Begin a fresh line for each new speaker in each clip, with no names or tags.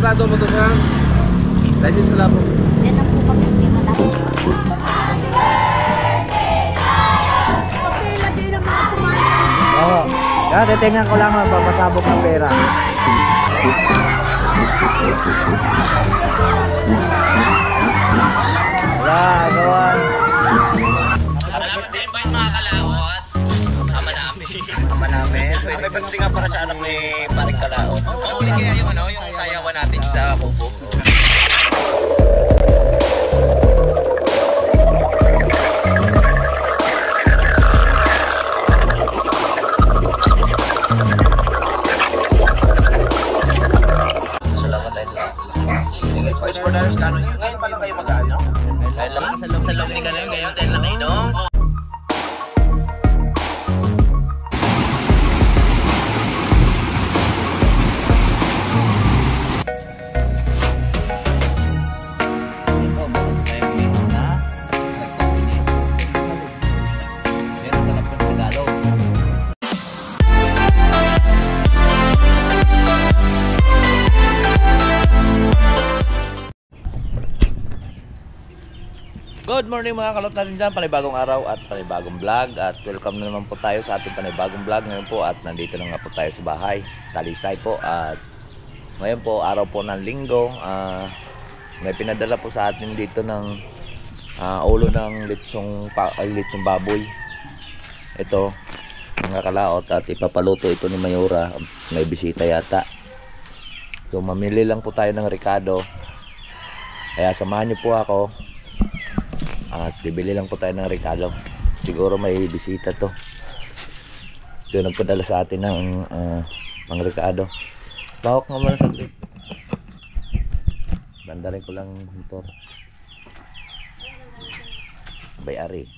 suplado mo to ka? License na po.
Yan lang po kami. Hindi malaki.
Oo. Kaya titingnan ko lang pag masabog ng pera. Wala, gawan.
Salamat sa invite mga kalawat. Ama namin.
Ama namin.
May pagdating nga para sa anak ni Paring Kalao.
Oo, ulit kaya yung yung sayawan natin sa Kubo.
Voice for Darius Cano yun. Ngayon pa lang kayo mag-ano?
Dahil lang sa loob ni Kano ngayon dahil na nainom.
Good morning mga kalot natin dyan, panibagong araw at panibagong vlog. At welcome na naman po tayo sa ating panibagong vlog ngayon po. At nandito na nga po tayo sa bahay, Talisay po. At ngayon po, araw po ng linggo. May pinadala po sa atin dito ng ulo ng litsong baboy. Ito, mga kalaot, at ipapaluto ito ni Mayura. May bisita yata. So mamili lang po tayo ng Ricardo. Kaya samahan niyo po ako. At bibili lang po tayo ng Ricardo. Siguro may bisita to. So nagpadala sa atin ng Ricardo. Bawak nga muna saglit. Bandarin ko lang motor. Bay-ari.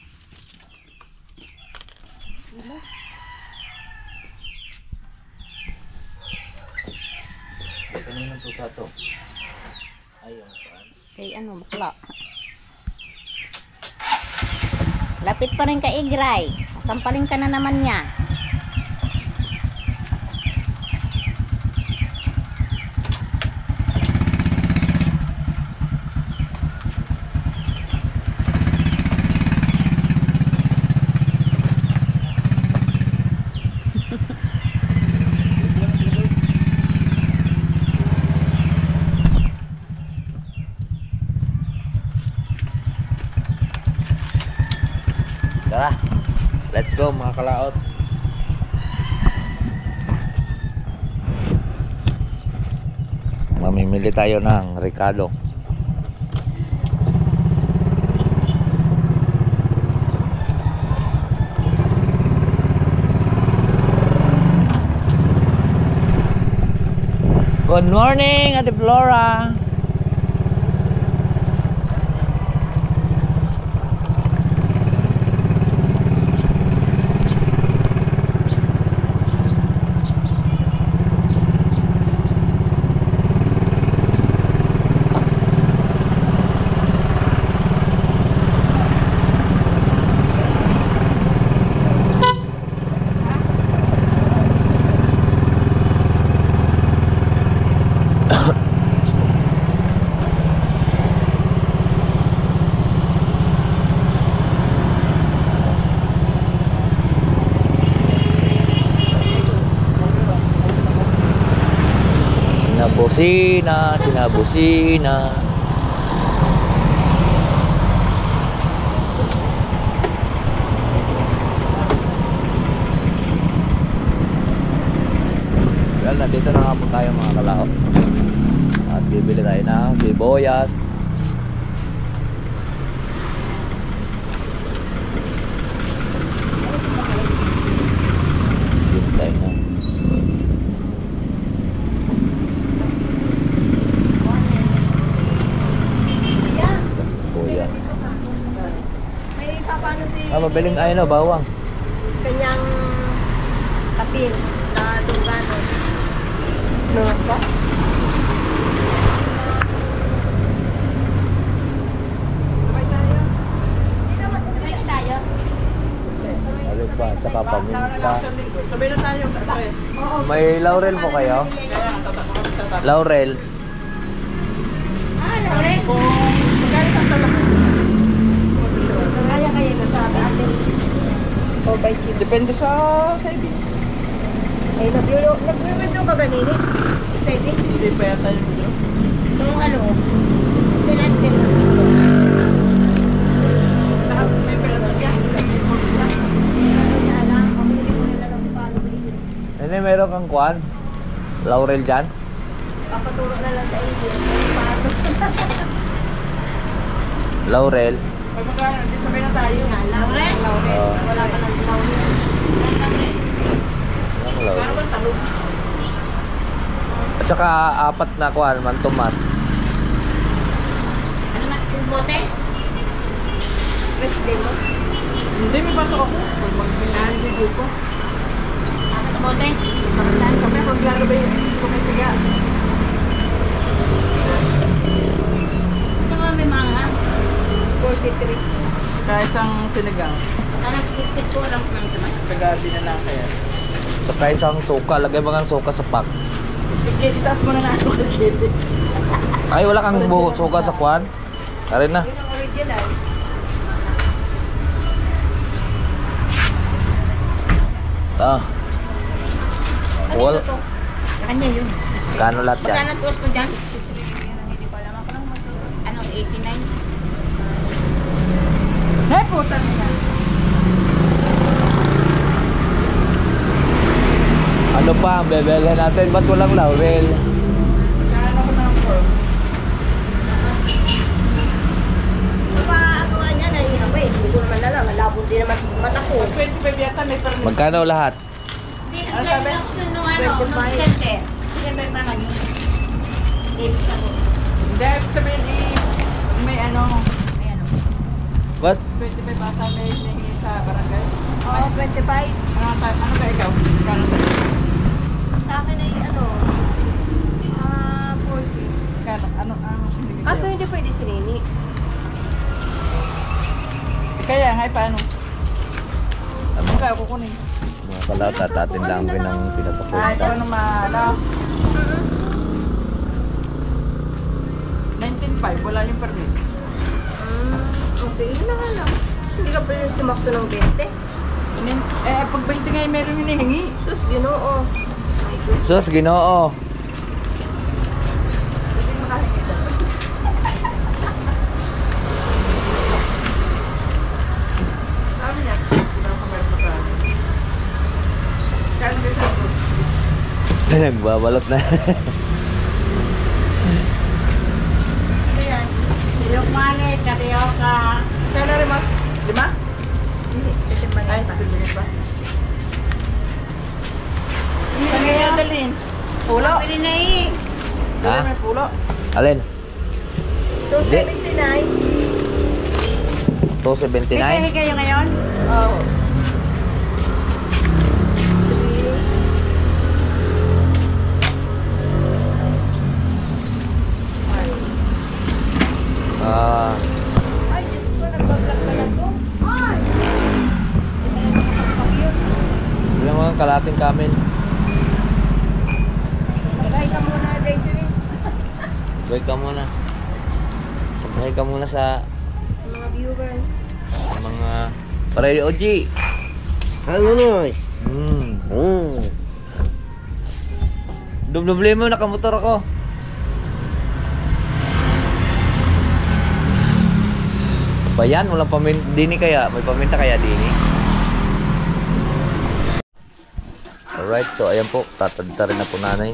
Ito na yung puta to. Ayun saan.
Kay ano, bakla. Lapit pa rin ka Igray. Sampalin ka na naman niya.
Tara, let's go mga kalaot. Mamimili tayo ng Ricardo. Good morning, Ate Flora. Sinabusina. Well, nandito na nga po tayo mga kalao. At bibili tayo ng sibuyas. Bibili tayo ng mabiling ayun o, bawang.
Kanyang kapil na dugano. No ba? Sabay tayo.
Ano pa, saka paminta.
Sabay na tayo sa address.
May laurel po kayo? Laurel.
Laurel?
Kung magkano isang talong.
Kaya ka sabi ate. O by chip.
Depende sa savings.
Ay, nag-withdraw ka ganini? 670?
Hindi pa yata yung video.
Kung ano, pinantin na.
Lahat may pera na siya.
Hindi alam, ako hindi ko nila lang paano bilhin.
Nene, meron kang kuan? Laurel dyan?
Papaturo na lang sa iyo. Paano?
Laurel?
Pag magkano, hindi sabay na tayo.
Laurel?
Oo.
Wala pa ng Laurel.
Ang Laurel.
Paano ba talong?
At saka apat na kuan, man Tomas.
Ano na, bote? President mo?
Hindi, may pasok ako. Pag mag-binahan video ko.
Apat na bote?
Parang kami, pag lalabay, hindi ko may piga.
Saka may mga 43.
Kaya isang sinigang.
Parang 50 ko lang ng sama.
Sa gabi na lang kaya.
Saka isang suka, lagay mo ng suka sa pack.
Itaas mo na na ako. Kete.
Ay, wala kang suka sa kuan? Arin na.
Yun ang original.
Ah.
Ano
Wal.
ito to? Kanya yun.
Kano lahat yan?
Magkano tuwas ko dyan? 63. Hindi ko alam ako lang ano, 89.
Hey, puta nila.
Ano pa ang bebelhan natin? Ba't walang Laurel?
Kaya ako ng form.
Pa, ano nga niya, nahihina ko eh. Hindi ko naman alam. Malabo din naman mata ko.
25 yata may permit.
Magkano lahat?
Hindi,
Ano sabi?
nung ano, nung December. December pa naman yun. David ako.
Hindi, sabihin may ano,
May ano.
What?
25 bata may hinihingi sa barangay.
Oo, 25.
Ano ba ikaw? Kano sa'yo?
Sa akin ay ano, 40.
Kano? Ano hinihingi
Kaso
sa'yo?
hindi pwede sinini.
Kaya nga, paano?
Ano?
Ano kaya kukunin?
Mga kalawat at atin lang
Ah, ito
pinapapunta.
ano maala. 19.5, wala yung permit.
Okay, yun na nga lang. Hindi ka pwede sumakto ng 20.
Pag 20 nga meron hinihingi.
Sus, ginoo. My God.
Sus, Ginoo.
Hindi makahingi sa sabi niya, pinakamay magkano. Kano kayo sa ako?
Nagbabalot na.
Ano yan?
Yung mali, karyoka.
Kano rin mas? 5?
Hindi, kasi pa
Ay, bibigyan pa. Saan nga dalhin? Pulo?
Pili na eh.
Ha?
May pulo.
Alin?
279.
279?
kayo ngayon?
Oo.
Ah,
Ay, Diyos ko, nagbablog pala to. Ay!
yun ang mga kalating kamin.
Magay ka muna, guys.
Sabay ka muna. Sabay ka muna sa
Mga viewers.
mga Paray Oji.
Ano noy?
Dubli mo, nakamotor ako. Ba yan? Walang paminta. Dini kaya? May paminta kaya dini? Alright, so ayan po. Tatadta rin na po nanay.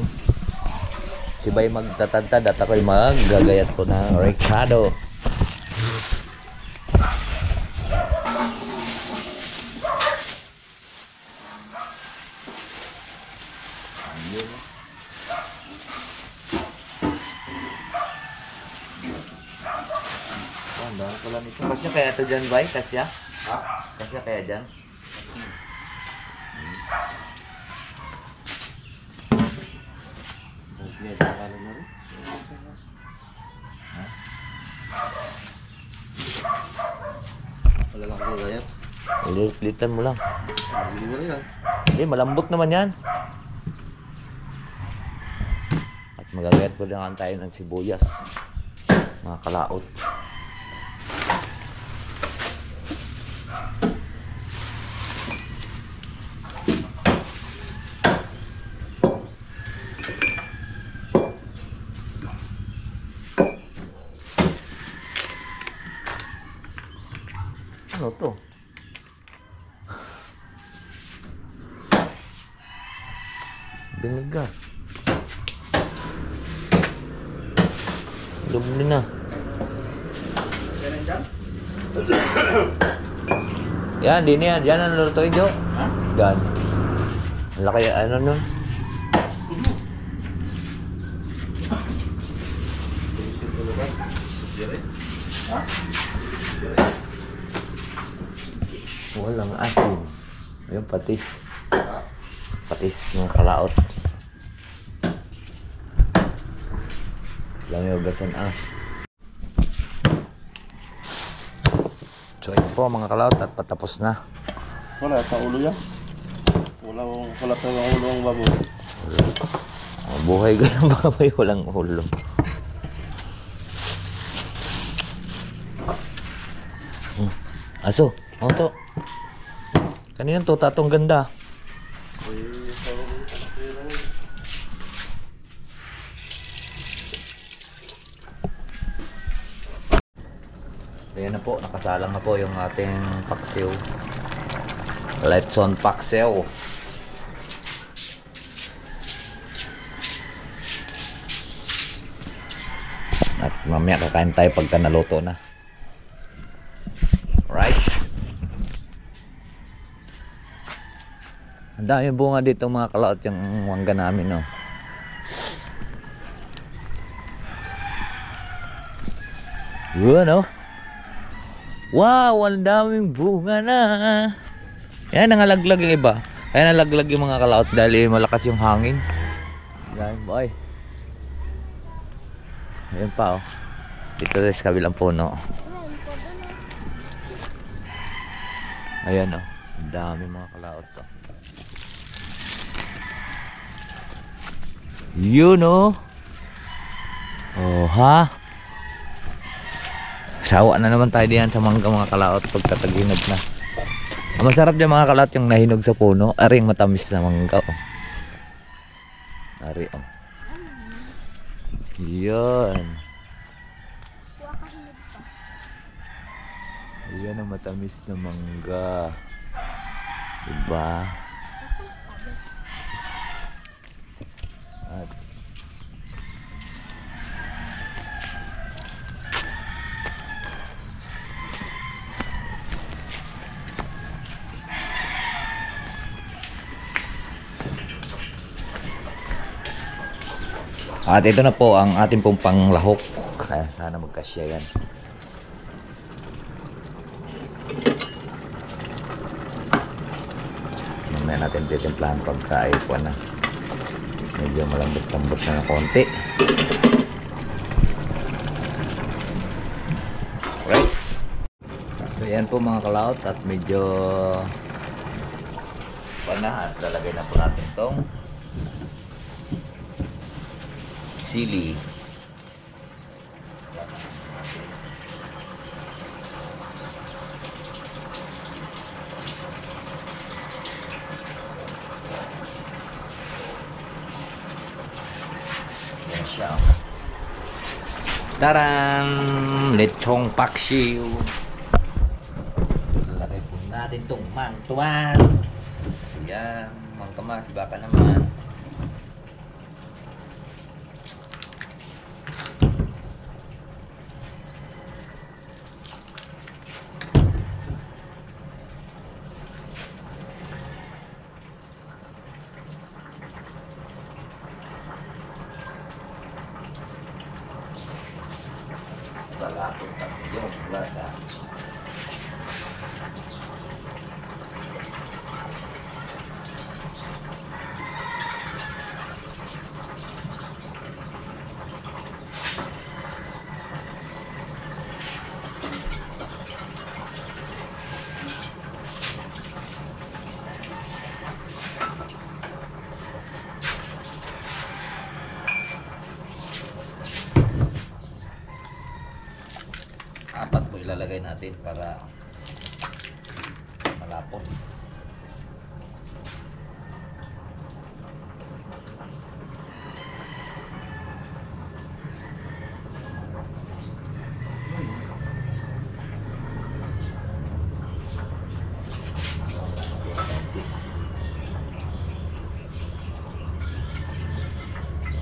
Si Bay magtatadtad at ako'y maggagayat po ng Ricardo. Ang pala nito. Kasya kaya ito dyan, Bay? Kasya? Ha? Kasya kaya dyan?
Wala lang ako gayat.
Litan mo lang.
Hindi mo rin yan.
Hindi, malambot naman yan. At magagayat po lang tayo ng sibuyas. mga kalaot. Ano to? Biniga. Lumli na. Yan, di na yan. Yan ang lutuin, Jo. Yan. Ang laki, ano nun? Walang asin. Ayun, patis. Patis ng kalaot. Lang yung gasan So yun po mga kalaot at patapos na.
Wala sa ulo yan. Wala sa ulo ang baboy.
Buhay ganyan baboy, walang ulo. Aso, ano to? Kanina to, tatong ganda. Ayan na po, nakasalang na po yung ating paksiw. Letson paksiw. At mamaya kakain tayo pagka naluto na. Right? Ang dami bunga dito mga kalaot yung mangga namin, no? Yun, no? Wow, ang daming bunga na. Yan, nangalaglag yung iba. Kaya nalaglag yung mga kalaot dahil malakas yung hangin. Yan, boy. Ayan pa, oh. Dito sa kabilang puno. Ayan, oh. Ang dami mga kalaot to. Yun, oh. Oh, ha? Sawa na naman tayo diyan sa mga kalaot pagkataginod na. Ang masarap dyan mga kalaot yung nahinog sa puno. Ari yung matamis na mangga, oh. Ari, oh. Yan. Yan ang matamis na mangga. Diba? At At ito na po ang ating pong panglahok. Kaya sana magkasya yan. Mamaya natin titimplahan pagka ay po na. Medyo malambot-lambot na ng konti. Right. So yan po mga kalaot at medyo pana at lalagay na po natin itong sili. Yan siya. Taran! Lechong paksiw. Lagay po natin itong mangtumas. Yan. Mangtumas. Baka naman. Balakot at yung lasa. ilalagay natin para malapot.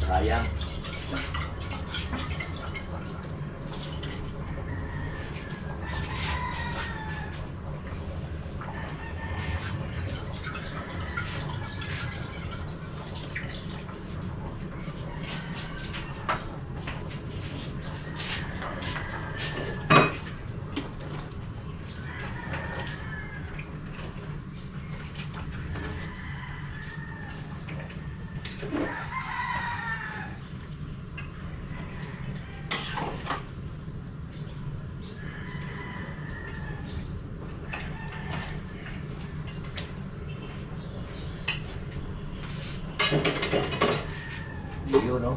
Sayang. Yun, no?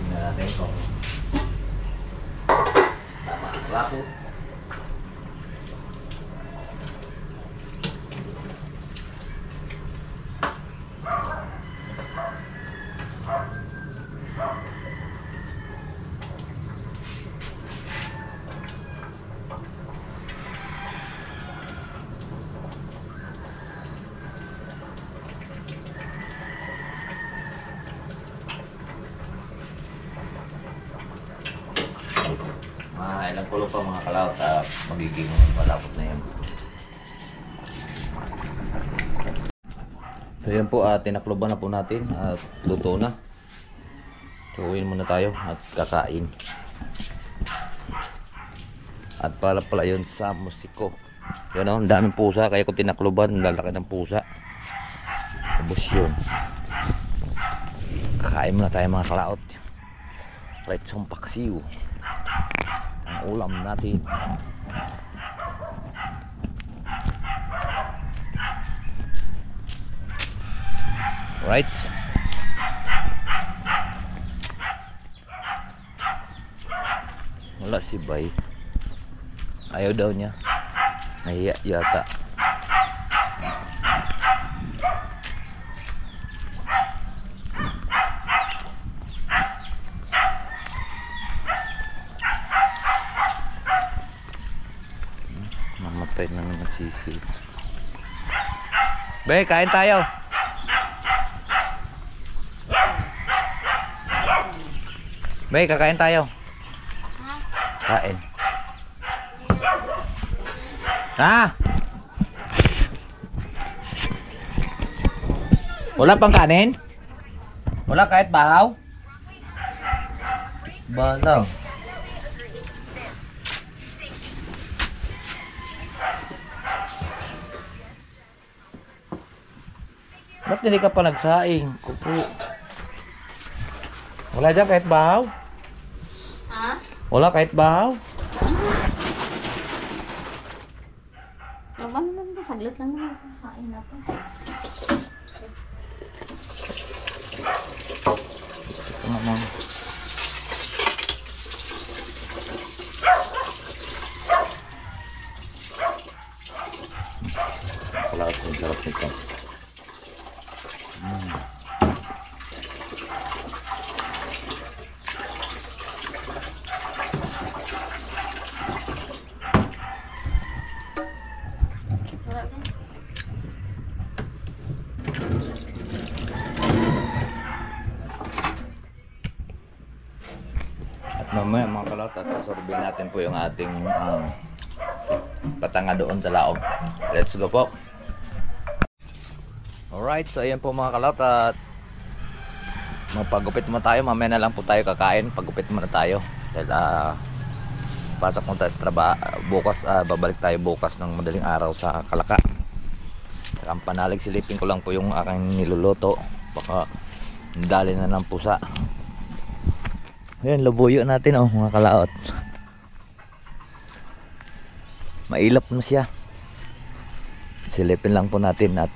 Natin kung tama ang lapo. Ilang kulo pa mga kalawat at magiging malapot na yan. So yan po, tinakloban na po natin at luto na. So uwiin muna tayo at kakain. At pala yun sa musiko. Yan o, ang daming pusa kaya kung tinakloban, ang lalaki ng pusa. Tapos yun, kakain muna tayo mga kalawat. Lechong paksiw ang ulam natin. Right. Wala si Bay. Ayaw daw niya. Nahiya yata. Mamatay na naman sisi. Be, kain tayo. Be, kakain tayo. Kain. Ha? Wala pang kanin? Wala kahit bahaw? Bahaw. Ba't hindi ka pa nagsaing? Kupo. Wala dyan kahit bahaw?
Ha?
Wala kahit bahaw?
Laban naman ba? Saglit lang naman. Kain na po.
Ito naman. Palakas ang sarap nito. At mamaya mga kalawat, at sasorbin natin po yung ating patanga doon sa laog. Let's go po. Alright, so ayan po mga kalawat, at magpagupit muna tayo. Mamaya na lang po tayo kakain. Pagupit muna tayo dahil pasok mo tayo sa trabaho. Bukas, babalik tayo bukas ng madaling araw sa Kalaka. Ang panalig, silipin ko lang po yung aking niluluto. Baka dali na ng pusa. Ayan, labuyo natin oh, mga kalaot. Mailap na siya. Silipin lang po natin at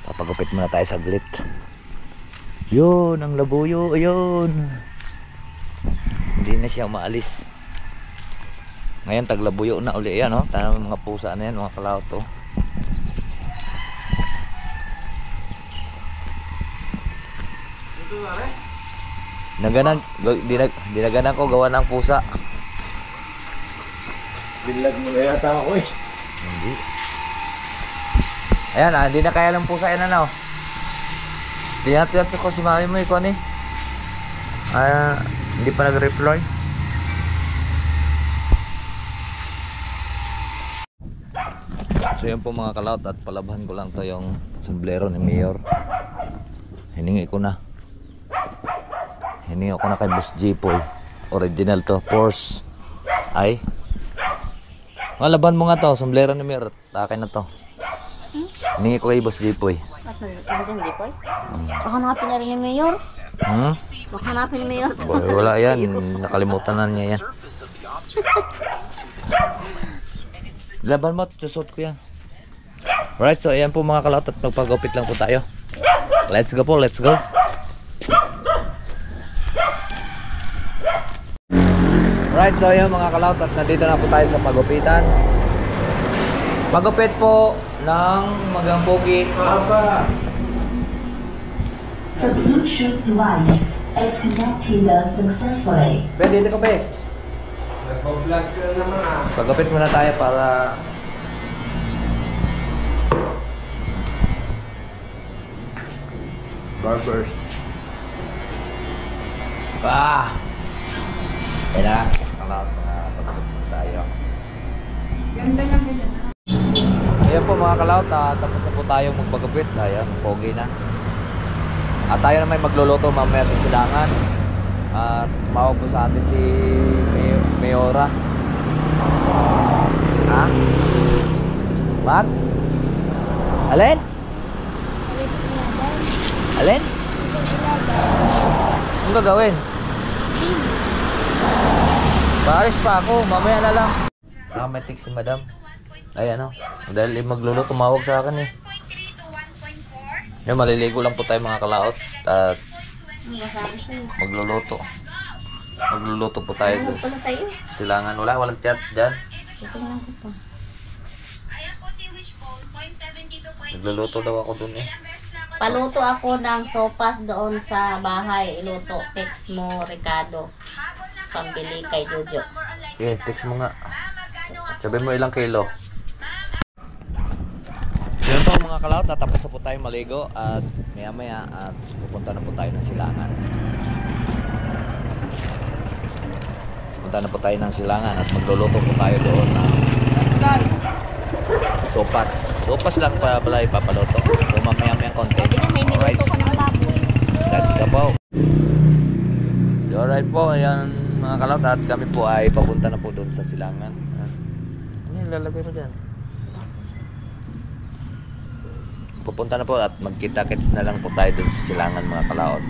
papagupit muna tayo saglit. Yun, ang labuyo, ayun. Hindi na siya umaalis. Ngayon taglabuyo na uli yan oh. Tanong mga pusa na yan, mga kalaot oh. Dinaganan ko gawa ng pusa.
Bilag mo na yata ako eh.
Hindi. Ayan, hindi na kaya ng pusa yan ano. Tinatiyat ko si mami mo ikaw ni. Hindi pa nag-reply. So yun po mga kalaot, at palabhan ko lang to yung sombrero ni Mayor. Hiningi ko na. Hiningi ko na kay Boss Jipoy. Original to, Porsche. Ay. Malaban mo nga to, sombrero ni Mayor. Akin na to. Hiningi ko kay Boss Jipoy.
Ano hindi po? Baka hanapin na rin ni Mayor. Baka hanapin ni Mayor.
Wala yan, nakalimutan na niya yan. Laban mo, susot ko yan. Alright, so ayan po mga kalaot, at magpagupit lang po tayo. Let's go po, let's go. Alright, so ayan mga kalaot, at nandito na po tayo sa pagupitan. Pagupit po ng magang pogi.
The Bluetooth device is connected successfully.
Ben, dito ka be.
Nagpa-vlog ka naman ah.
Pagupit muna tayo para barbers. Ayan na. Kalaot mga pagupit tayo.
Ganda niya ganyan.
Ayan po mga kalaot, tapos na po tayong magpagupit. Ayan, pogi na. At tayo na may magluluto mamaya sa silangan. At tumawag po sa atin si Mayora. Ha? Mat? Alin? Alin? Anong gagawin? Paalis pa ako, mamaya na lang. May text si madam. Ay ano, dahil magluluto, tumawag sa akin eh. Yan, maliligo lang po tayo mga kalaot. At magluluto. Magluluto po tayo sa silangan. Walang chat dyan. Nagluluto daw ako dun eh.
Paluto ako ng sopas doon sa bahay. Iluto. Text mo, Ricardo. Pambili kay Jojo.
Text mo nga. Sabihin mo ilang kilo. Yun po mga kalaot, tatapos na po tayo maligo. At maya maya at pupunta na po tayo ng silangan. Pupunta na po tayo ng silangan at magluluto po tayo doon ng sopas. Sopas lang pa pala ipapaluto. So mamaya maya konti.
Pwede na, may niluto ko ng baboy.
Let's go po. So alright po, ayan mga kalaot, at kami po ay papunta na po doon sa silangan. Ano yung lalagay mo dyan? Pupunta na po at magkita-kits na lang po tayo doon sa silangan mga kalaot.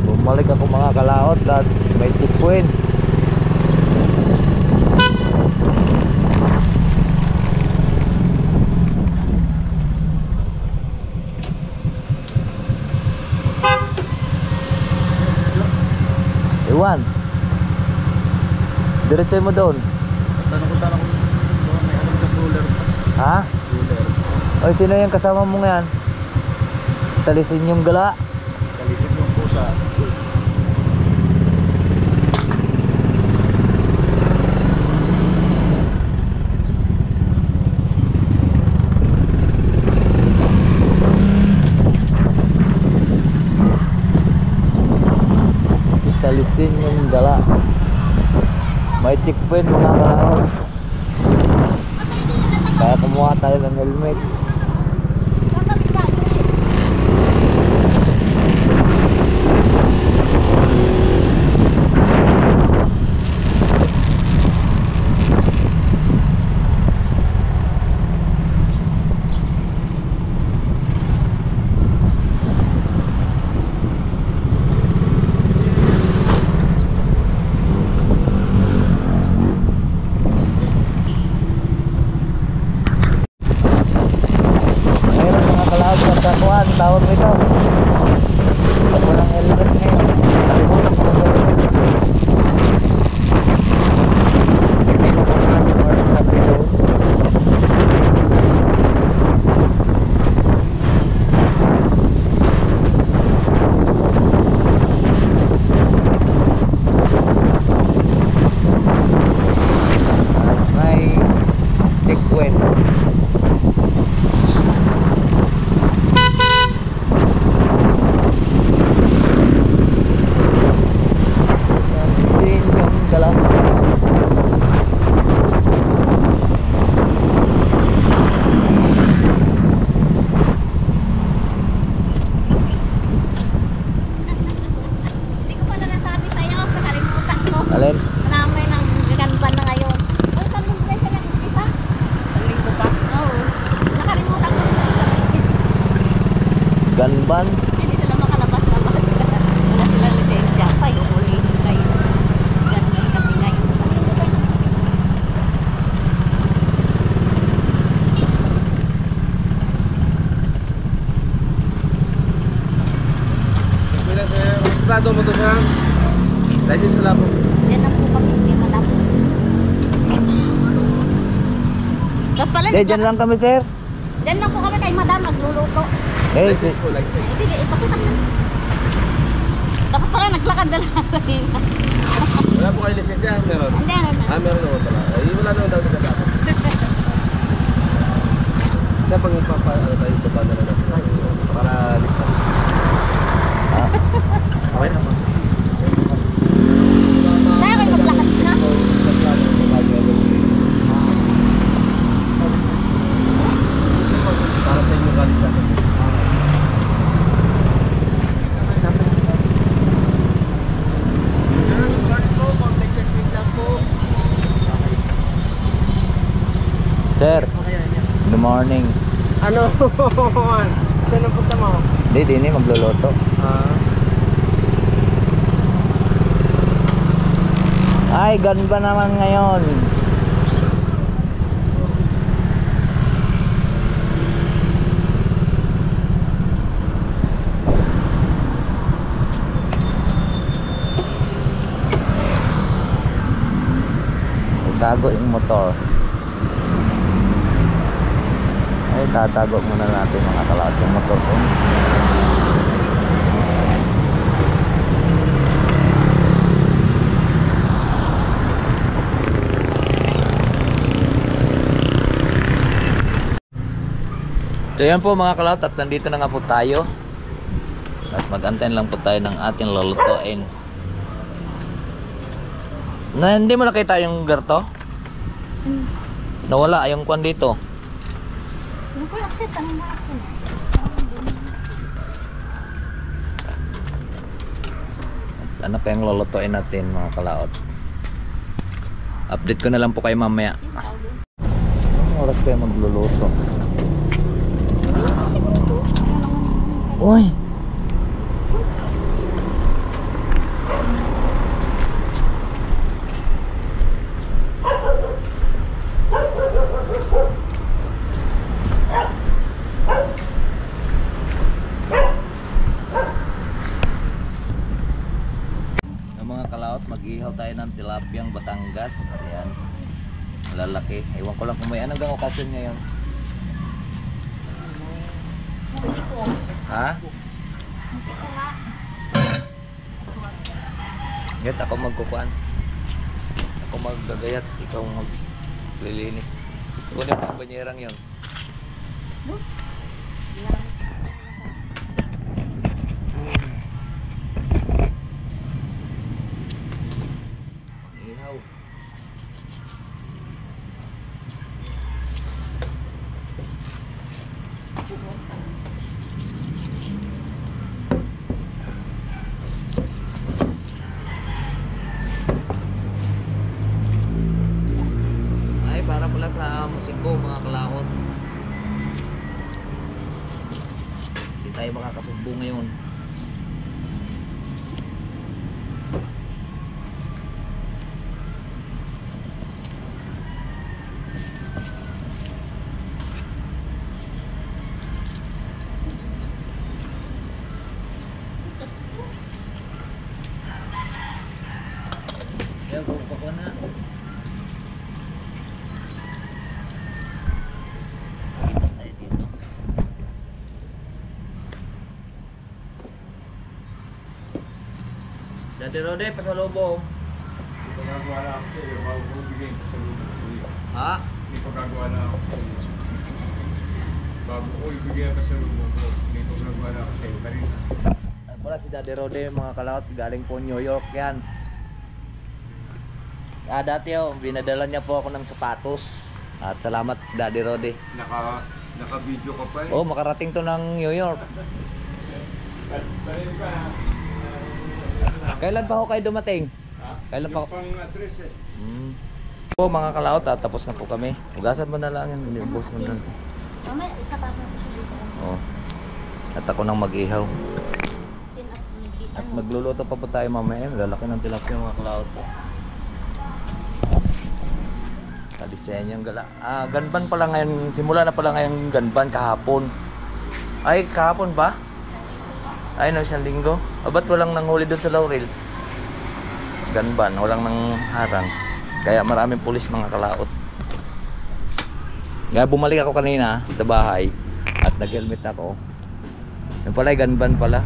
Bumalik ako mga kalaot at may tikpuin. Iwan, diretso mo doon.
Tanong ko sana kung may alam ka ruler.
Ha?
Ruler.
Oy, sino yung kasama mo ngayon? Talisin yung gala.
Kalisin yung pusa.
Talisin yung gala. May checkpoint mga kalaot. Kaya kumuha tayo ng helmet. Kuhan, tawag mo ito. Pag walang helmet ngayon, kalimutan ko mag-helmet. Hindi ko kung saan yung oras sa pilot. May checkpoint. Din yung galaw.
Hindi ko pala nasabi sa'yo, nakalimutan ko.
Alin?
Namin ng ganban na ngayon. Ay, saan mo ba sila isa? Ang linggo pa? Oo. Nakalimutan ko.
Ganban?
Hindi sila makalabas-labas. Wala silang lisensya pa. Yung ulihin kayo. Ganban kasi ngayon. Sa linggo pa yung
Estado mo to sa license na po.
yan lang po kami. Hindi malapit. Tapos pala,
Eh, dyan lang kami, sir.
dyan lang po kami kay madam nagluluto.
Eh,
License po, license.
Ibigay, ipakita mo. Tapos pala naglakad na lang kanina.
Wala po kayo lisensya, meron.
Hindi, ano na.
Meron naman pala. Ay, wala naman daw sa dapat. Kaya pag ano tayo, baba na lang natin. Para lista. Okay naman.
Kaya kayo maglakad na.
Para sa inyo galing natin.
sir. Good morning.
Ano? Saan ang punta mo?
Hindi, di magluluto. Ay, ganba naman ngayon. Itago yung motor. Ay, tatago muna natin mga kalaot yung motor ko. So yan po mga kalaot, at nandito na nga po tayo. At mag-antayin lang po tayo ng ating lulutuin. Na hindi mo nakita yung garto? Nawala yung kwan dito.
Ano po yung aksit? Ano na ako?
Ano pa yung lulutuin natin mga kalaot? Update ko na lang po kayo mamaya. Anong oras kayo magluluto? Uy! Mga kalaot, mag-ihaw tayo ng tilapiyang Batangas. Ayan, malalaki. Ewan ko lang kung may anong okasyon ngayon. Ha? Gayat, ako magkukuan. Ako maggagayat, ikaw maglilinis. Kunin mo ang banyerang yun. Ihaw. Ay, para pala sa musiko mga kalaot. Hindi tayo makakasugbo ngayon. Dati Rode, pasalubong.
Pagkagawa na ako sa'yo, bago ko bigay sa lubong ko.
Ha?
May pagkagawa na ako sa'yo. Bago ko ibigay pa sa lubong ko, may pagkagawa na ako sa'yo. Kanina.
Wala si Daddy Rode, mga kalawat, galing po New York yan. Dati binadala niya po ako ng sapatos. At salamat Daddy Rode.
Naka-video ka pa eh.
Oh, makarating to ng New York. Kailan pa ako kayo dumating? Kailan pa ako?
Pang address eh.
Po mga kalawat, tapos na po kami. Hugasan mo na lang yan, inibos mo na.
Mamaya, itatapon ko siya dito.
Oh. At ako nang mag-ihaw.
Sinap, nagkita
At
mo.
magluluto pa po tayo mamaya. Lalaki ng tilapia mga kalawat po. Kadisenyo yung gala. Ganban pala ngayon. Simula na pala ngayon ganban kahapon. Ay, kahapon ba? Ay, no, isang linggo. Ba't walang nanghuli doon sa Laurel? Ganban, walang nang harang. Kaya maraming pulis mga kalaot. Kaya bumalik ako kanina sa bahay at nag-helmet ako. Yung pala, ganban pala.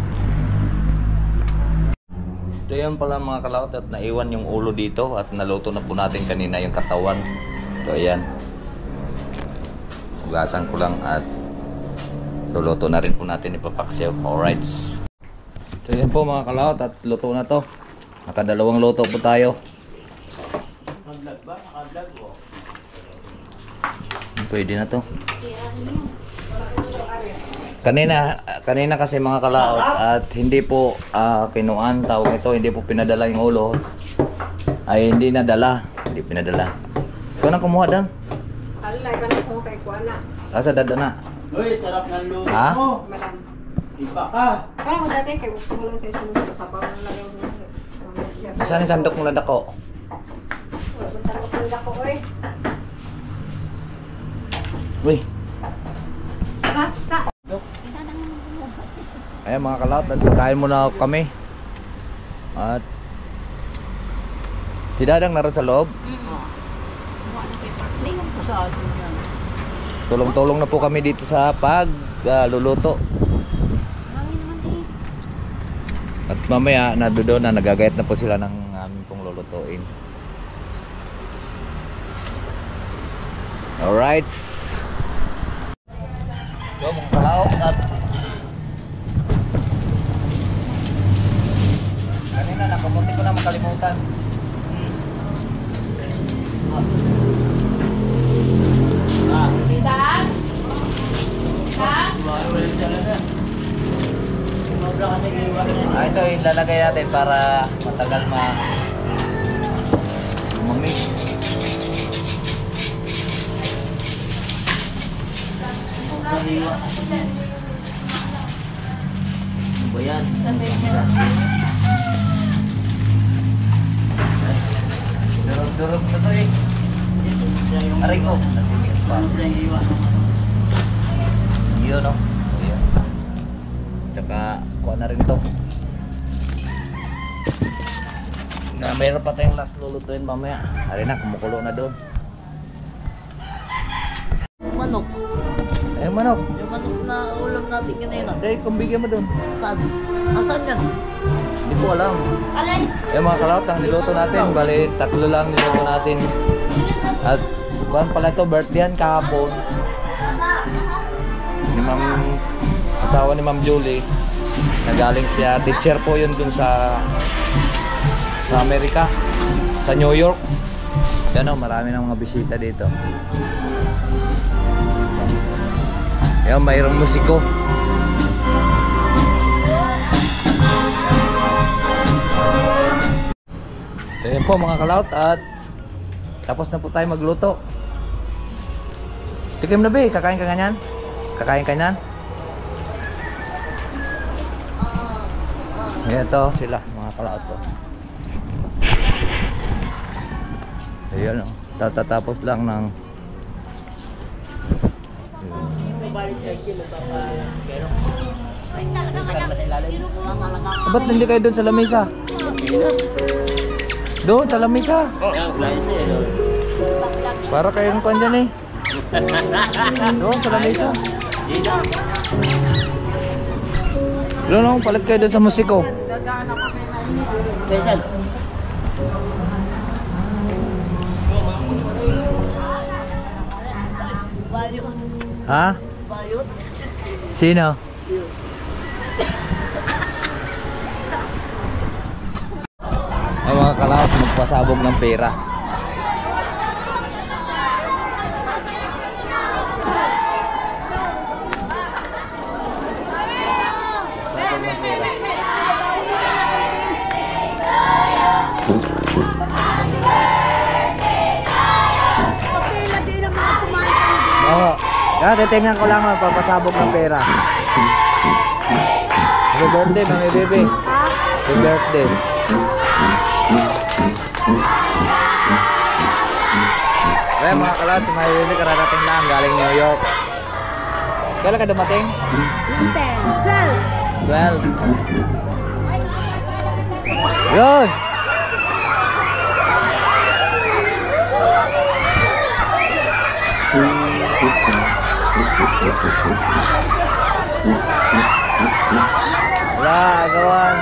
Ito yan pala mga kalaot at naiwan yung ulo dito at naluto na po natin kanina yung katawan. So ayan. Hugasan ko lang at luluto na rin po natin ipapaksiw. Alright. So yan po mga kalawat at luto na to. Nakadalawang luto po tayo.
Naka-vlog ba? Naka-vlog mo?
Pwede na to. Kanina kasi mga kalaot at hindi po kinuan tawag ito, hindi po pinadala yung ulo. Ay hindi nadala, hindi pinadala. Ikaw na kumuha Dan.
Alay ka na kung kay Kuana.
Asa dada na?
Uy, sarap ng luto
Ha?
mo.
Madam.
Iba ka.
Parang ko dati kay gusto mo lang sa isunod sa pang lang yung
Nasaan yung sandok mong ladako?
Basta ko pala ko oy.
Uy,
Nasa.
ayan mga kalaot at kain muna kami. At si Dadang naroon sa loob. Tulong-tulong na po kami dito sa pagluluto. At mamaya nadudo na nagagayat na po sila ng aming pong lulutuin. Alright. So mga kalaot at kanina nakamunti ko na makalimutan.
Didan? Ha?
Ito ilalagay natin para matagal mamig. Ano ba yan? Durog-durog na to eh. Aray ko. Yun no? Yun. Tsaka kuha na rin to. Mayroon pa tayong last lulutuin mamaya. Ari na, kumukulo na doon.
Manok.
Eh manok.
Yung manok na ulam natin kanina.
Dahil kung bigyan mo doon.
Saan? Asan yan?
Hindi ko alam.
Alin?
Yung mga kalawat ang niluto natin. Bali, 3 lang niluto natin. At kuhan pala ito, birthday kahapon. Ni Ma'am, asawa ni Ma'am Julie. Nagaling siya, teacher po yun dun sa Amerika, sa New York. Yan o, marami ng mga bisita dito. Yan, mayroong musiko. So yan po mga kalawat at tapos na po tayo magluto. Tikim na be, kakain ka ganyan? Kakain ka ganyan? Ito sila mga kalawat po. Ayan o, tatatapos lang ng ba't hindi kayo doon sa lamesa? Doon sa lamesa. Para kayong kuhan dyan eh. Doon sa lamesa. Doon ako, palit kayo doon sa musiko.
Dadaan ako may
Kailan? Bayot.
Ha?
Bayot.
Sino? Ang mga kalaos magpasabog ng pera. Pasabog ng pera. Oo. Titingnan ko lang magpapasabog ng pera. Happy birthday, Mami Baby. Happy birthday. Kaya mga kalat, si Mami Baby kararating lang galing New York. Kailan ka dumating? 12. Yun! Wala, agawan.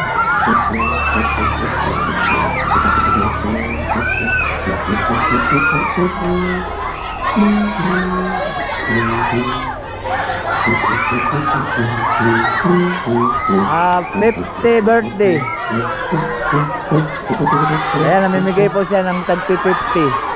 Ah, 50 birthday. Ayan, namimigay po siya ng tag 50.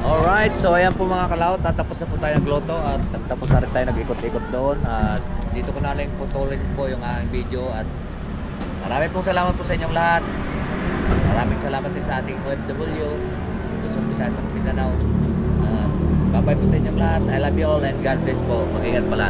Alright, so ayan po mga kalaot, tatapos na po tayo ng Gloto at tapos na rin tayo nag-ikot-ikot doon at dito ko na lang putulin po yung aking video at maraming pong salamat po sa inyong lahat. Maraming salamat din sa ating OFW Luzon, Visayas at Mindanao. Bye-bye po sa inyong lahat. I love you all and God bless po. Mag-ingat pala.